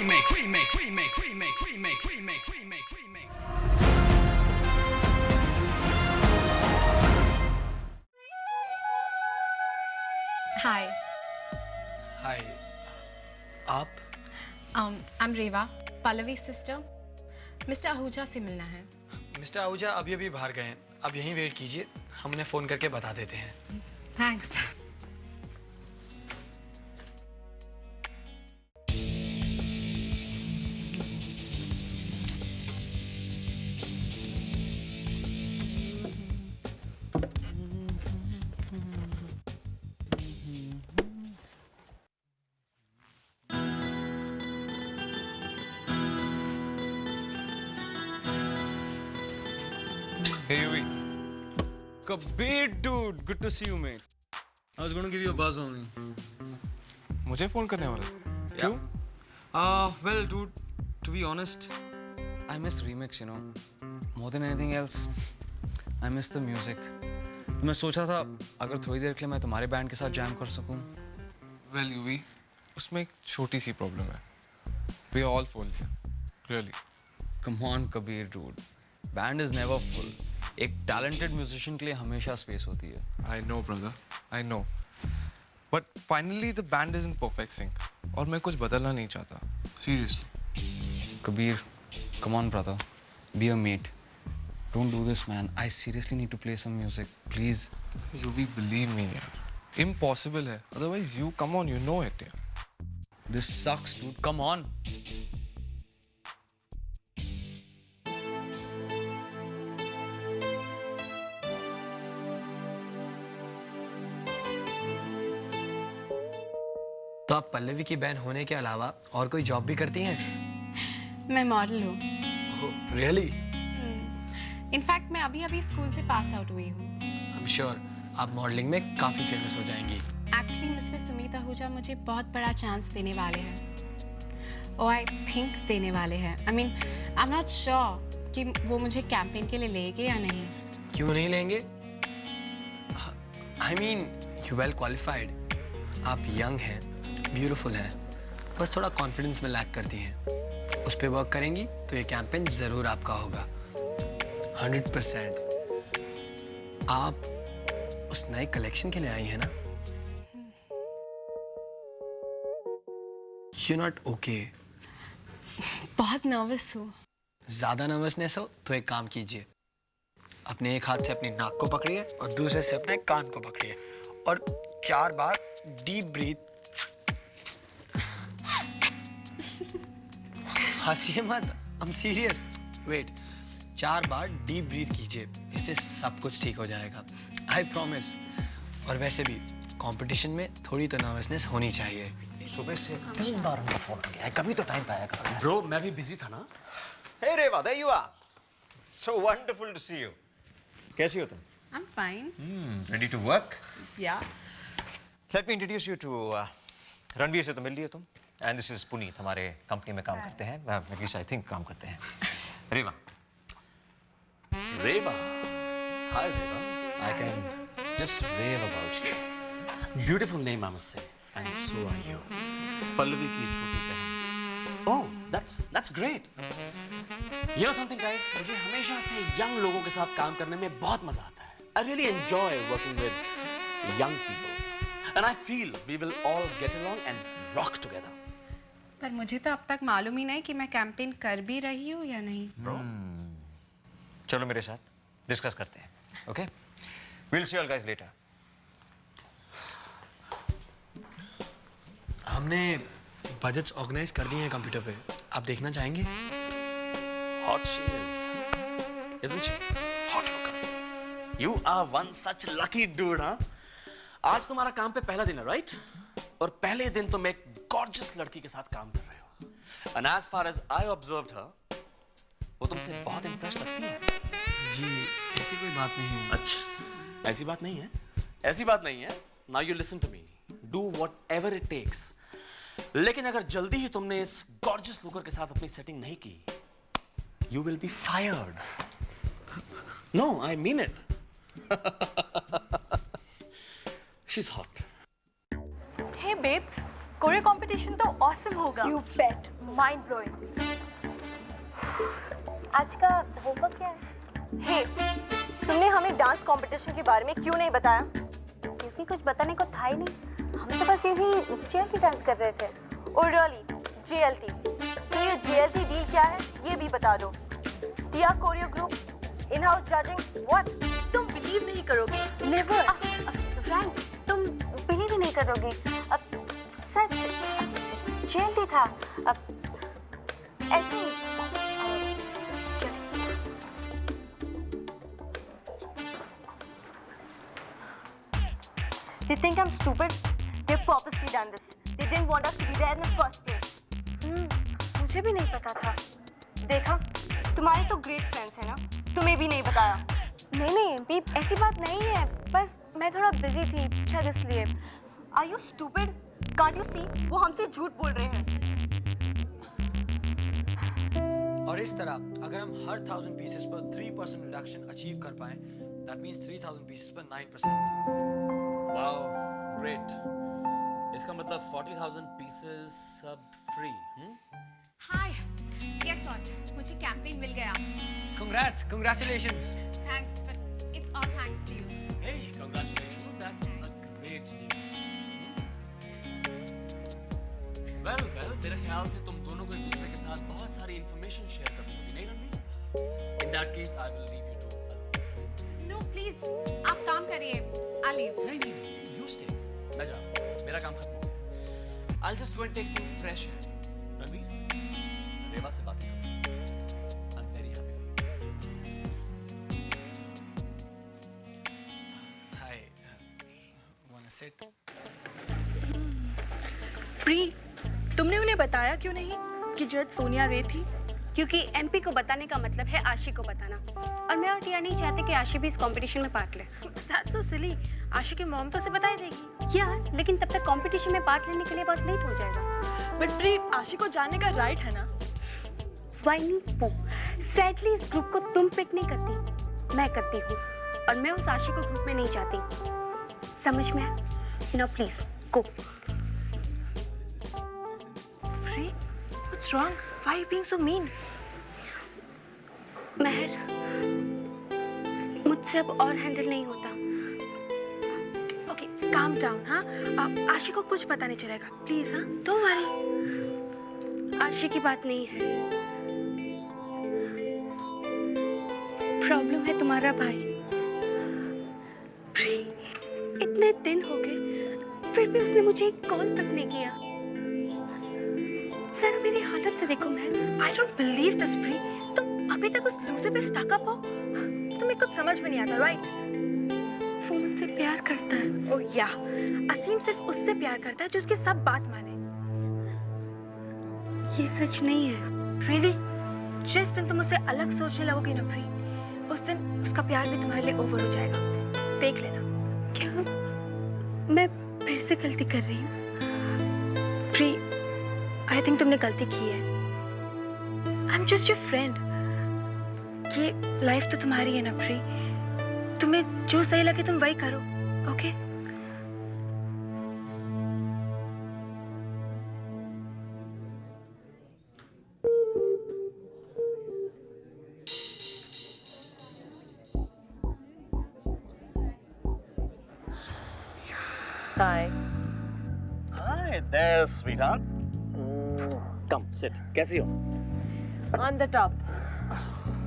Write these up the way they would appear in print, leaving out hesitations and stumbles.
हाय। Hi. आप? I'm Reva, Pallavi sister. Mister Ahuja से मिलना है। मिस्टर आहूजा अभी अभी बाहर गए हैं, अब यहीं वेट कीजिए, हम उन्हें फ़ोन करके बता देते हैं। Thanks. Hey, Yuvi. Kabir, dude. Good to see you, mate. I was going to give you a buzz only. मुझे फोन करने वाला था? क्यों? Well, dude, to be honest, I miss remix, you know. More than anything else, I miss the music. तो मैं सोच रहा था अगर थोड़ी देर के लिए मैं तुम्हारे बैंड के साथ जैम कर सकूं. Well, Yuvi, उसमें एक छोटी सी प्रॉब्लम है. We are all full, really. Come on, Kabir, dude. Band is never full. एक talented musician के लिए हमेशा space होती है. I know, brother. I know. But finally, the band is in perfect sync. और मैं कुछ बदलना नहीं चाहता. Seriously. Kabir, come on, brother. Be a mate. Don't do this, man. I seriously need to play some music. Please. Yuvi, believe me, यार. Impossible है. Otherwise, you come on, you know it, यार. This sucks, dude. Come on. तो आप पल्लवी की बहन होने के अलावा और कोई जॉब भी करती हैं? मैं मॉडल हूँ। रियली? इनफैक्ट मैं अभी अभी स्कूल से पास आउट हुई हूँ। आई एम श्योर आप मॉडलिंग में काफ़ी फेमस हो जाएंगी। एक्चुअली मिस्टर सुमित आहूजा मुझे बहुत बड़ा चांस देने वाले हैं। और आई थिंक देने वाले हैं। I mean I am not sure कि वो मुझे कैंपेन के लिए लेंगे या नहीं। क्यों नहीं लेंगे? I mean you well qualified, आप यंग हैं, ब्यूटीफुल हैं, बस थोड़ा कॉन्फिडेंस में लैक करती हैं। उस पर वर्क करेंगी तो ये कैंपेन ज़रूर आपका होगा। 100%। आप उस नए कलेक्शन के लिए आई हैं ना? You not okay? बहुत नर्वस हूँ। ज़्यादा नर्वसनेस हो तो एक काम कीजिए, अपने एक हाथ से अपनी नाक को पकड़िए और दूसरे से अपने कान को पकड़िए और 4 बार डीप ब्रीथ। हंसिए मत, आई एम सीरियस। वेट, 4 बार डीप ब्रीथ कीजिए, इससे सब कुछ ठीक हो जाएगा, आई प्रॉमिस। और वैसे भी कंपटीशन में थोड़ी तो नर्वसनेस होनी चाहिए। सुबह से 3 बार उनका फोन आ गया है, कभी तो टाइम पाया करो। ब्रो मैं भी बिजी था ना। Hey Reva, there you are. So wonderful to see you. कैसी हो तुम? I'm fine. Ready to work? Yeah. Let me introduce you to Ranveer से तो मिल लिए तुम। And this is पुनीत, हमारे कंपनी में काम करते हैं, at least I think काम करते हैं। रेवा। रेवा, हाय रेवा। I can just rave about you. Beautiful name I must say, and so are you. Pallavi की छोटी बहन। Oh, that's great. You know something guys, मुझे हमेशा से young लोगों के साथ काम करने में बहुत मजा आता है। I really enjoy working with young people, and I feel we will all get along and rock together. पर मुझे तो अब तक मालूम ही नहीं कि मैं कैंपेन कर भी रही हूँ या नहीं। Bro, चलो मेरे साथ डिस्कस करते हैं, okay? We'll see you all guys later. हमने बजट्स ऑर्गेनाइज कर दिए हैं कंप्यूटर पे, आप देखना चाहेंगे? Hot she is, isn't she? Hot looker. You are one such lucky dude, huh? आज तुम्हारा काम पे पहला दिन है, right? और पहले दिन तुम एक gorgeous लड़की के साथ काम कर रहे हो. And as far as I observed her, वो तुमसे बहुत impressed लगती है. जी, ऐसी कोई बात नहीं है। अच्छा, ऐसी बात नहीं है? ऐसी बात नहीं है? Now you listen to me. Do whatever it takes. लेकिन अगर जल्दी ही तुमने इस gorgeous looker के साथ अपनी सेटिंग नहीं की, you will be fired. No, I mean it. She's hot. Hey babes, chorio competition तो awesome होगा. You bet. Mind blowing. आज का होमवर्क क्या है? हे, तुमने हमें डांस कंपटीशन के बारे में क्यों नहीं बताया? क्योंकि कुछ बताने को था ही नहीं। हम तो बस यही JLT डांस कर रहे थे। Oh really? JLT? तो ये JLT डील क्या है ये भी बता दो। Tia choreo group, in house judging, what? तुम बिलीव नहीं करोगे। नेवर। फ्रैंक, तुम बिलीव ही नहीं करोगे। सच JLT था। ऐसे ही। They think I'm stupid. They purposely done this. They didn't want us to be there in the first place. मुझे भी नहीं पता था। देखा, तुम्हारे तो great friends हैं ना, तुम्हें भी नहीं बताया। नहीं, बीप ऐसी बात नहीं है, बस मैं थोड़ा busy थी, शायद इसलिए। Are you stupid? Can't you see? वो हमसे झूठ बोल रहे हैं। और इस तरह अगर हम हर 1000 पीसेस पर 3% रिडक्शन अचीव कर पाएं, that means 3000 पीसेस पर 9%। Wow, great. इसका मतलब 40,000 पीसेस सब फ्री। Hi, guess what? मुझे कैंपेन मिल गया। Congrats, congratulations। Thanks, but it's all thanks to you. Hey, congratulations, that's a great news। Well, मेरे ख्याल से तुम दोनों को एक दूसरे के साथ बहुत सारी इंफॉर्मेशन शेयर करनी होगी, नहीं Ranveer? In that case, I will leave you two alone। No, please, आप काम करिए। I'll leave. नहीं, you stay। मैं जा रहा हूँ, मेरा काम खत्म हो गया। I'll just go and take some fresh air। Ranveer, रेवा से बातें करो। I'm very happy for you। Hi, wanna sit? Pre, तुमने उन्हें बताया क्यों नहीं कि जज सोनिया रे थी? क्योंकि MP को बताने का मतलब है आशी को बताना, और मैं और टिया नहीं चाहते कि आशी भी इस कंपटीशन में पार्ट ले। That's so silly। आशी की मॉम तो उसे बता ही देगी। यार, लेकिन तब तक कंपटीशन में पार्ट लेने के लिए बहुत लेट हो जाएगा। बट प्री, आशी को जानने का राइट है ना? Why नहीं वो? सैडली इस ग्रुप को तुम पिक नहीं करती, मैं करती हूँ, और मैं उस आशी को ग्रुप में नहीं चाहती। समझ में आया? Now please go। Pre, what's wrong? Why are you being so mean? महर, मुझसे अब और हैंडल नहीं होता। Okay, calm down, हाँ? आशी को कुछ पता नहीं चलेगा, प्लीज, हाँ? Don't worry। आशी की बात नहीं है, प्रॉब्लम है तुम्हारा भाई। प्री, इतने दिन हो गए, फिर भी उसने मुझे एक कॉल तक नहीं किया। सर, मेरी हालत से देखो महर। I don't believe this, pre. तुम अभी तक उस लूज़र पे स्टक अप हो? तुम्हें कुछ समझ में नहीं आता, राइट? वो मुझसे प्यार करता है। ओह या, असीम सिर्फ उससे प्यार करता है जो उसकी सब बात माने। ये सच नहीं है। Really? जिस दिन तुम उसे अलग सोचने लगोगी ना प्री, उस दिन उसका प्यार भी तुम्हारे लिए ओवर हो जाएगा। देख लेना। क्या मैं फिर से गलती कर रही हूँ? प्री, आई थिंक तुमने गलती की है। I am just your friend. ये लाइफ तो तुम्हारी है ना प्री, तुम्हें जो सही लगे तुम वही करो, okay? Hi. Hi there, sweetheart। Come, sit। कैसी हो? On the top.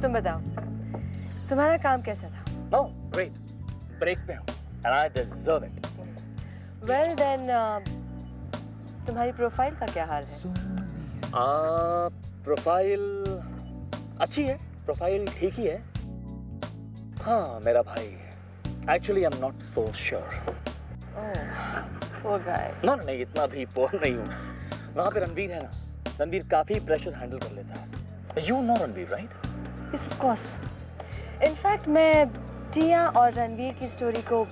तुम बताओ, तुम्हारा काम कैसा था? Oh, great। ब्रेक पे हूँ, and I deserve it। Well then, तुम्हारी प्रोफाइल का क्या हाल है? प्रोफाइल अच्छी है, प्रोफाइल ठीक ही है। हाँ, मेरा भाई। Actually, I'm not so sure। Poor guy। नहीं, इतना भी पोर नहीं हूँ। वहाँ पे रणवीर है ना, रणवीर काफी प्रेशर हैंडल कर लेता है। You know Ranveer, right? Yes, of course। In fact, मैं टिया और रणवीर की स्टोरी को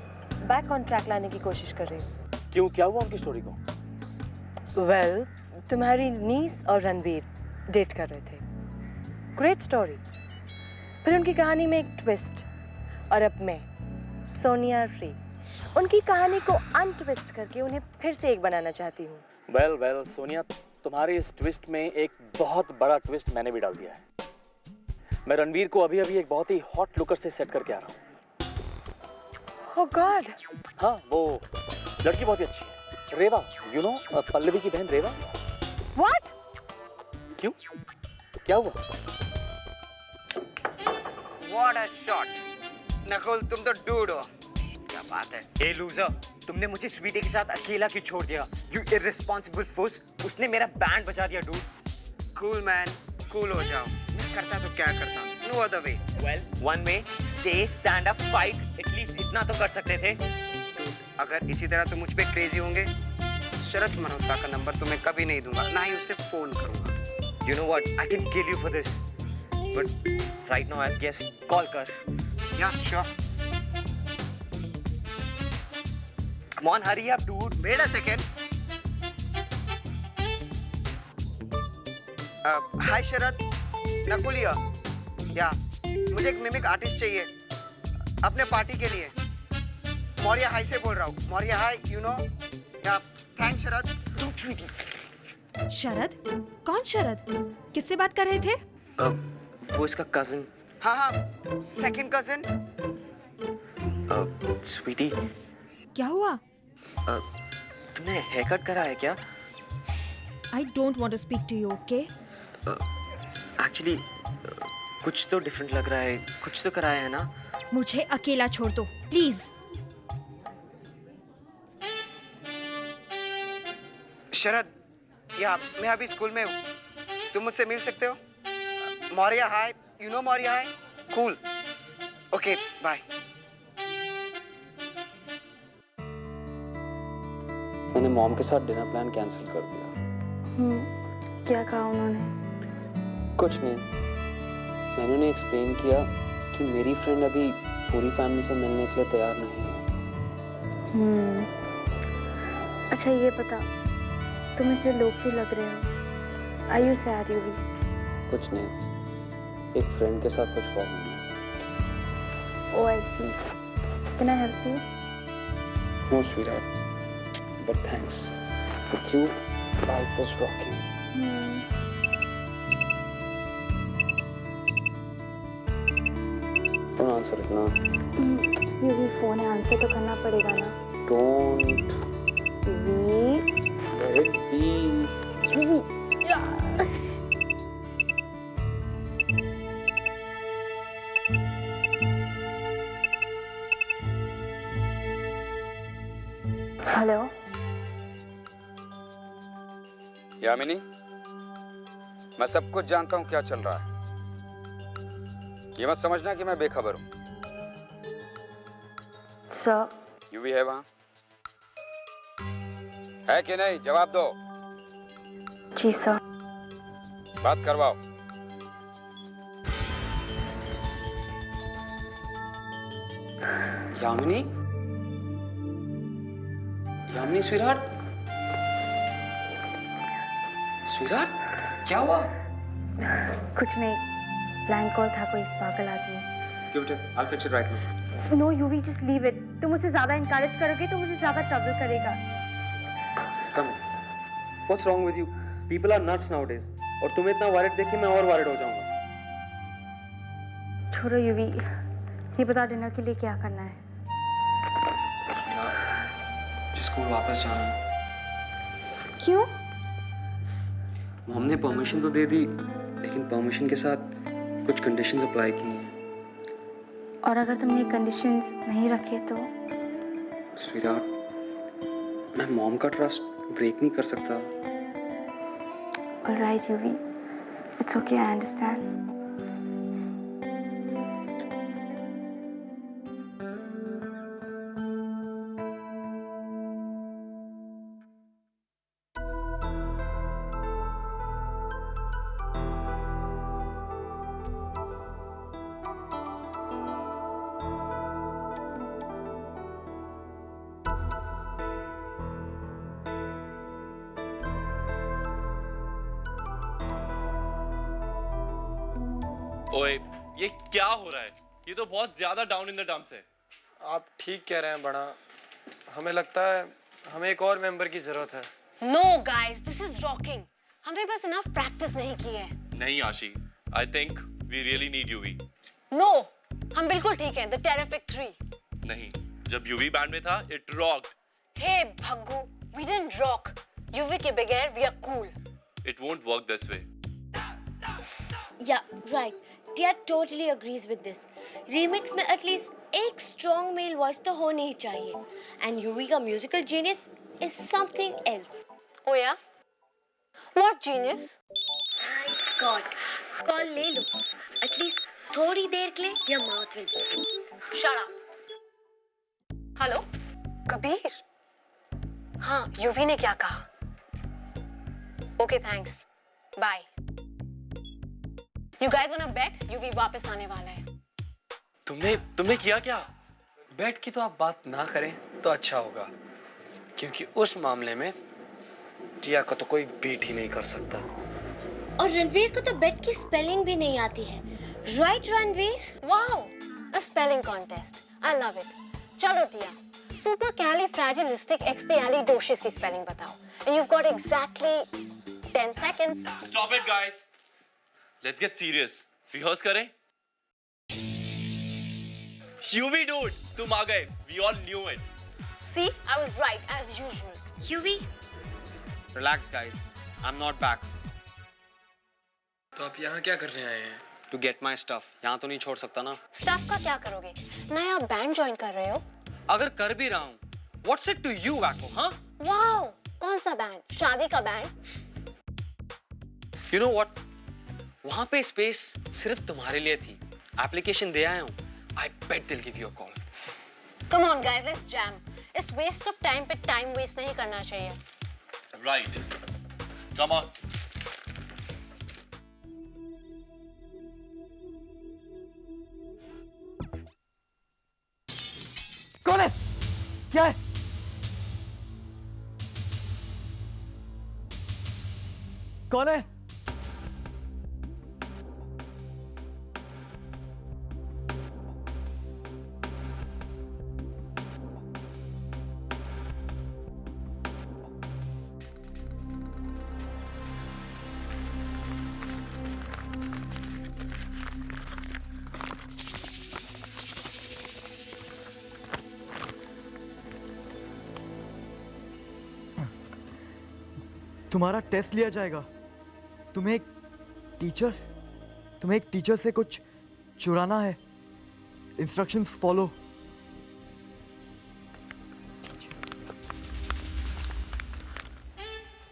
बैक ऑन ट्रैक लाने की कोशिश कर रही हूँ। क्यों, क्या हुआ उनकी स्टोरी को? Well, तुम्हारी नीस और रणवीर डेट कर रहे थे। Great story. फिर उनकी कहानी में एक ट्विस्ट, और अब मैं, सोनिया रे, उनकी कहानी को अनट्विस्ट करके उन्हें फिर से एक बनाना चाहती हूँ। Well, सोनिया, तुम्हारे इस ट्विस्ट में एक बहुत बड़ा ट्विस्ट मैंने भी डाल दिया है। मैं रणवीर को अभी अभी एक बहुत ही हॉट लुकर से सेट करके आ रहा हूँ। Oh God! हाँ, वो लड़की बहुत ही अच्छी है, रेवा, यू नो, पल्लवी की बहन रेवा। What? क्यों? क्या हुआ? What a shot! नकुल, तुम तो डूड हो। क्या बात है? ए लूजर, तुमने मुझे स्वीटी के साथ अकेला क्यों छोड़ दिया? You irresponsible fuss! उसने मेरा बैंड बजा दिया, डूड। Cool man, cool हो जाओ। मैं करता तो क्या करता? No other way. Well, one way, stay, stand up, fight. At least इतना तो कर सकते थे। Dude, अगर इसी तरह तुम मुझ पे क्रेजी होंगे, शरद मल्होत्रा का नंबर तुम्हें कभी नहीं दूंगा, ना ही उससे फोन करूंगा। You know what? I can kill you for this. But right now, I guess call कर. Yeah, sure. Come on, hurry up, dude. Wait a second. Hi Sharad, Nakul here. या मुझे एक मिमिक आर्टिस्ट चाहिए अपने party के लिए। Maurya high से बोल रहा हूँ। Maurya high, you know? या थैंक्स शरद। शरद? कौन शरद? किससे बात कर रहे थे? वो इसका cousin. हाँ हाँ, सेकंड कजिन। Sweetie, क्या हुआ? तुमने हेयर कट करा है क्या? I don't want to speak to you, okay? Actually, कुछ तो डिफरेंट लग रहा है, कुछ तो कराया है ना? मुझे अकेला छोड़ दो, प्लीज। शरद, या मैं अभी स्कूल में हूँ, तुम मुझसे मिल सकते हो? Maurya hi, you know Maurya hi? Cool. Okay, bye. मैंने मॉम के साथ डिनर प्लान कैंसिल कर दिया। क्या कहा उन्होंने? कुछ नहीं, मैंने उन्हें एक्सप्लेन किया कि मेरी फ्रेंड अभी पूरी फैमिली से मिलने के लिए तैयार नहीं है। अच्छा ये बता, तुम इतने लोग क्यों लग रहे हो? Are you sad, Yuvi? कुछ नहीं, एक फ्रेंड के साथ कुछ प्रॉब्लम है। Oh, I see. Can I help you? No, sweetheart, but thanks. With you, life was rocking. Don't answer it now. Yuvi, phone है, आंसर तो करना पड़ेगा ना। Don't. Yuvi. Let it be. Yuvi. Hello. Yamini, मैं सब कुछ जानता हूँ क्या चल रहा है। ये मत समझना कि मैं बेखबर हूँ। सर। यूवी है वहाँ? है कि नहीं? जवाब दो। जी सर। बात करवाओ। यामिनी? यामिनी स्वीटहार्ट? स्वीटहार्ट, क्या हुआ? कुछ नहीं, ब्लैंक कॉल था, कोई पागल आदमी। Give it a, I'll fix it right now. No, Yuvi, just leave it. तुम मुझे ज़्यादा encourage करोगे तो मुझे ज़्यादा trouble करेगा। Come on. What's wrong with you? People are nuts nowadays. और तुम्हें इतना worried देख के मैं और worried हो जाऊंगा। छोड़ो यूवी, ये बता डिनर के लिए क्या करना है? स्कूल वापस जाना। क्यों? मॉम ने परमिशन तो दे दी, लेकिन परमिशन के साथ कुछ कंडीशंस अप्लाई की हैं। और अगर तुमने ये कंडीशंस नहीं रखे तो? स्वीटहार्ट, मैं मॉम का ट्रस्ट ब्रेक नहीं कर सकता। Alright, Yuvi. It's okay, I understand. ओए, ये क्या हो रहा है? ये तो बहुत ज्यादा डाउन इन द डम्प्स है। आप ठीक कह रहे हैं बड़ा, हमें लगता है हमें एक और मेंबर की जरूरत है। No, guys, this is rocking. हमने बस इनफ प्रैक्टिस नहीं की है। नहीं आशी, I think we really need UV. No, हम बिल्कुल ठीक हैं। The Terrific 3. नहीं, जब UV बैंड में था, it rocked. Hey Bhaggu, we didn't rock. UV के बगैर we are cool. It won't work this way. Yeah, right. Tia totally agrees with this. Remix में at least एक strong male voice तो होनी ही चाहिए. And UV का musical genius is something else. Oh yeah? What genius? My God, call ले लो. At least थोड़ी देर के लिए your mouth will be. Shut up. Hello, Kabir. हाँ, यूवी ने क्या कहा? Okay, thanks, bye. You guys wanna bet? UV वापस आने वाला है। तुमने किया क्या? बैठ की तो आप बात ना करें तो अच्छा होगा, क्योंकि उस मामले में टिया को तो कोई बीट ही नहीं कर सकता। और रणवीर को तो बेट की स्पेलिंग भी नहीं आती है, right Ranveer? Wow, a spelling contest, I love it. चलो टिया, supercalifragilisticexpialidocious की स्पेलिंग बताओ। And you've got exactly 10 seconds. Stop it, guys. Let's get serious. Rehearse करें? UV dude, तुम आ गए. We all knew it. See, I was right as usual. UV. Relax, guys. I'm not back. तो आप यहाँ क्या करने आए हैं? To get my stuff. यहाँ तो नहीं छोड़ सकता ना. स्टफ का क्या करोगे? नया बैंड ज्वाइन कर रहे हो? अगर कर भी रहा हूँ, what's it to you, Wacko, हाँ? वाओ, कौन सा बैंड? शादी का बैंड? You know what? वहाँ पे स्पेस सिर्फ तुम्हारे लिए थी. एप्लीकेशन दे आया हूँ. I bet they'll give you a call. Come on guys, let's jam. इस waste of time पे time waste नहीं करना चाहिए. Right. Come on. कौन है? क्या है? कौन है? तुम्हारा टेस्ट लिया जाएगा। तुम्हें एक टीचर से कुछ चुराना है। Instructions follow.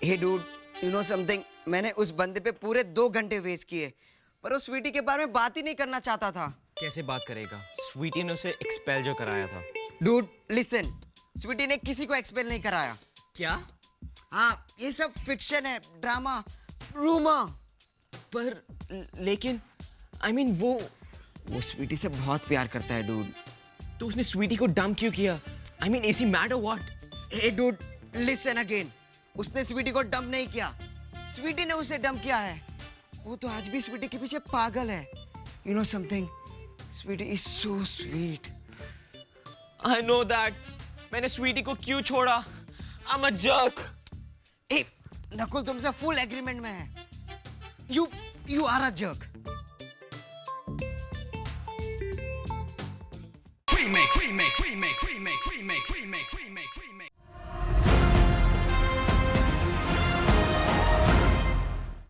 Hey dude, you know something? मैंने उस बंदे पे पूरे 2 घंटे वेस्ट किए, पर वो स्वीटी के बारे में बात ही नहीं करना चाहता था। कैसे बात करेगा? स्वीटी ने उसे एक्सपेल जो कराया था। डूड लिसन, स्वीटी ने किसी को एक्सपेल नहीं कराया। क्या? हाँ, ये सब फिक्शन है, ड्रामा, रूमर। पर लेकिन I mean वो स्वीटी से बहुत प्यार करता है डूड। तो उसने स्वीटी को डंप क्यों किया? I mean is he mad or what? Hey dude listen again, उसने स्वीटी को डंप नहीं किया, स्वीटी ने उसे डंप किया है। वो तो आज भी स्वीटी के पीछे पागल है। You know something, Sweetie is so sweet. I know that. मैंने स्वीटी को क्यों छोड़ा? I'm a jerk. ए, नकुल तुमसे फुल एग्रीमेंट में है। You are a jerk. Remake.